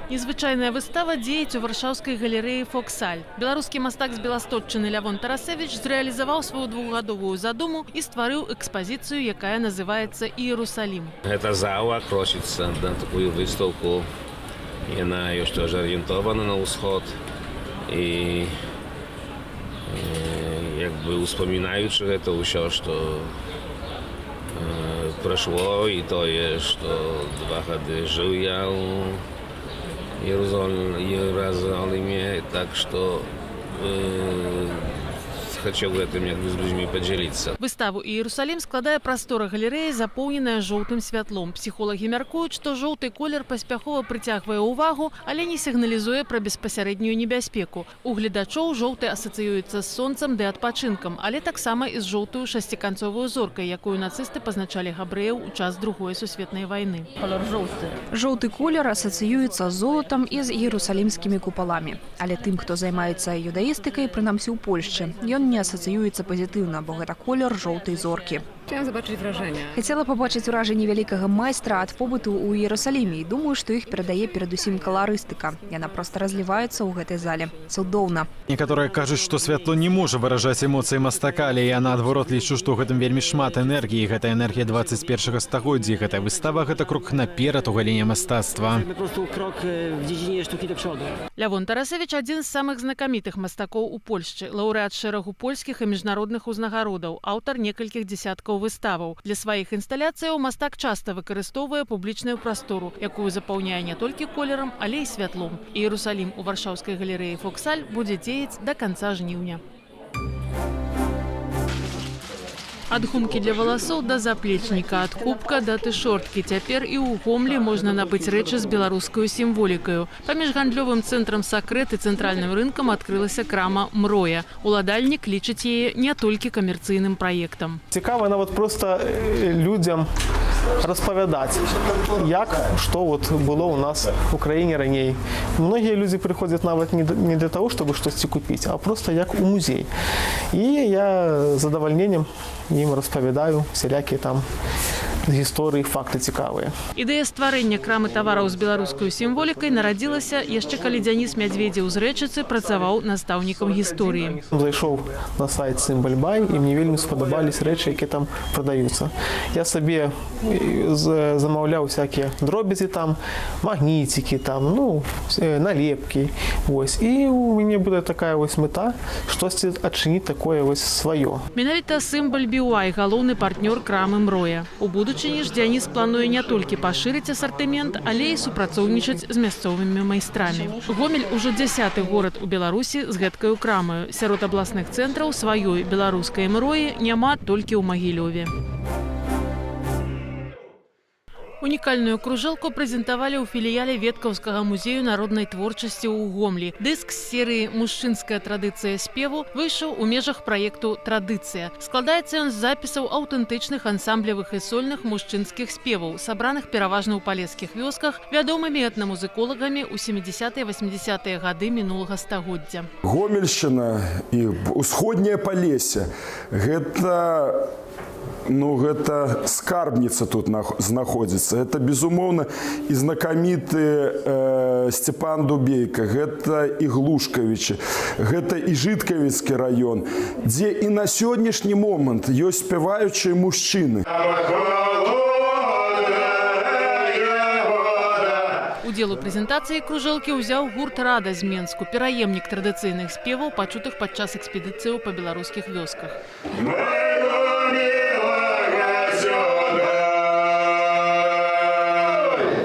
Незвычайная выстава дзеяць у варшаўскай галерэі «Фоксаль». Беларускі мастак з Беластотчыны Лявон Тарасевіч зрэалізаваў сваю двухгадовую задуму і стварыў экспазіцыю, якая называецца «Іерусалім». Эта зала просіцца на такую выстаўку. Яна ёсць тоже арыентована на ўсход. І як бы успамінаючы гэта ўсё, што прайшло, і тое, што 2 гады жыў я ў Иерусалиме, так что хочу гэтым як бы з людзьмі падзяліцца. Выставу «Іерусалім» складае прастора галерэі, запоўненая жоўтым святлом. Псіхолагі мяркуюць, што жоўты колер паспяхова прыцягвае ўвагу, але не сігналізуе пра беспасярэднюю небяспеку. У гледачоў жоўты асацыюецца з сонцам ды адпачынкам, але таксама і з жоўтую шасціканцовую зоркай, якую нацысты пазначалі габрэяў у час Другой сусветнай вайны. Жоўты колер асацыюецца з золатам і з іерусалімскімі купаламі. Але тым, хто займаецца юдаістыкай, прынамсі ў Польшчы, ён не асацыюецца пазітыўна, бо гэта колер жоўтай зоркі. Хацела пабачыць уражанні вялікага майстра ад побыту ў Іерусаліме і думаю, што іх перадае перадусім каларыстыка. Яна проста разліваецца ў гэтай зале. Цудоўна. Некаторыя кажуць, што святло не можа выражаць эмоцыі мастака, але я наадварот лічу, што ў гэтым вельмі шмат энергіі. Гэта энергія 21 стагоддзя. Гэтая выстава гэта крок наперад у галіне мастацтва. Лявон Тарасевіч адзін з самых знакамітых мастакоў у Польшчы, лаўрэат шэрагу польскіх і міжнародных узнагародаў, аўтар некалькіх дзесяткаў выставаў. Для сваіх інсталяцыяў мастак часта выкарыстоўвае публічную прастору, якую запаўняе не толькі колерам, але і святлом. «Іерусалім» у варшаўскай галерэі «Фоксаль» будзе дзеяць да канца жніўня. Ад гумкі для валасоў да заплечніка, ад кубка да ты-шорткі. Цяпер і ў Гомлі можна набыць рэчы з беларускаю сімволікаю. Паміж гандлёвым цэнтрам «Сакрэт» і цэнтральным рынкам адкрылася крама «Мроя». Уладальнік лічыць яе не толькі камерцыйным праектам. Цікава нават проста людзям распавядаць, як, што было ў нас у краіне раней. Многія людзі прыходзяць нават не для таго, чтобы штосьці купіць, а проста як у музей. І я з задавальненнем ім распавядаю всялякія там гісторыі, факты цікавыя. Ідэя стварэння крамы тавараў з беларускай сімволікай нарадзілася яшчэ калі Дзяніс Мядзведзеў з Рэчыцы працаваў настаўнікам гісторыі. Зайшоў на сайт Сімбальбай, і мне вельмі спадабались рэчы, якія там прадаюцца. Я сабе замаўляў всякія дробязі там, магніцікі там, налепкі. І у мяне буде такая мета, штосьці адчыніць такое сваё. Менавіта Сімбаль Біуай галоўны партнёр крамы «Мроя». У будучыні ж Дзяніс плануе не толькі пашырыць асартымент, але і супрацоўнічаць з мясцовымі майстрамі. Гомель ужо 10-ты горад у Беларусі з гэткаю крамаю. Сярод абласных цэнтраў сваёй беларускай «Мроі» няма толькі ў Магілёве. Унікальную кружэлку прэзентавалі ў філіяле Веткаўскага музею народнай творчасці ў Гомлі. Дыск з серыі «Мужчынская традыцыя спеву» выйшаў у межах праекту «Традыцыя». Складаецца ён з запісаў аўтэнтычных ансамблевых і сольных мужчынскіх спеваў, сабраных пераважна ў палескіх вёсках вядомымі этнамузыколагамі ў 70-80-е гады мінулага стагоддзя. Гомельшчына і ўсходняе Палессе – гэта скарбніца тут знаходзіцца. Гэта, безумоўна, і знакаміты Сцепан Дубейка, гэта і Глушкавічы, гэта і Жыткавіцкі раён, дзе і на сённяшні момант ёсць спяваючыя мужчыны. Удзел у прэзентацыі кружэлкі ўзяў гурт «Рада» з Менску, пераемнік традыцыйных спеваў, пачутых падчас экспедыцыяў па беларускіх вёсках.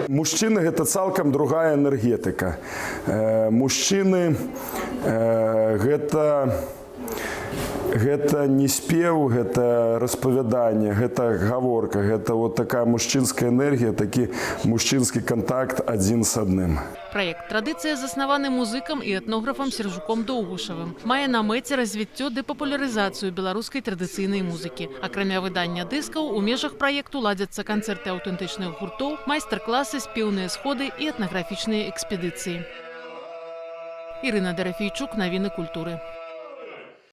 Мужчыны – гэта цалкам другая энергетыка. Мужчыны гэта не спеў, гэта распавяданне, гэта гаворка, гэта такая мужчынская энергія, такі мужчынскі кантакт адзін з адным. Праект «Традыцыя» заснаваны музыкам і этнографам Сержуком Доўгушавым. Мае на мэце развіццё ды папулярызацыю беларускай традыцыйнай музыкі. Акрамя выдання дыскаў, у межах праекту ладзяцца канцэрты аўтэнтычных гуртоў, майстар-класы, спеўныя сходы і этнаграфічныя экспедыцыі. Ірына Дарафейчук, навіны культуры.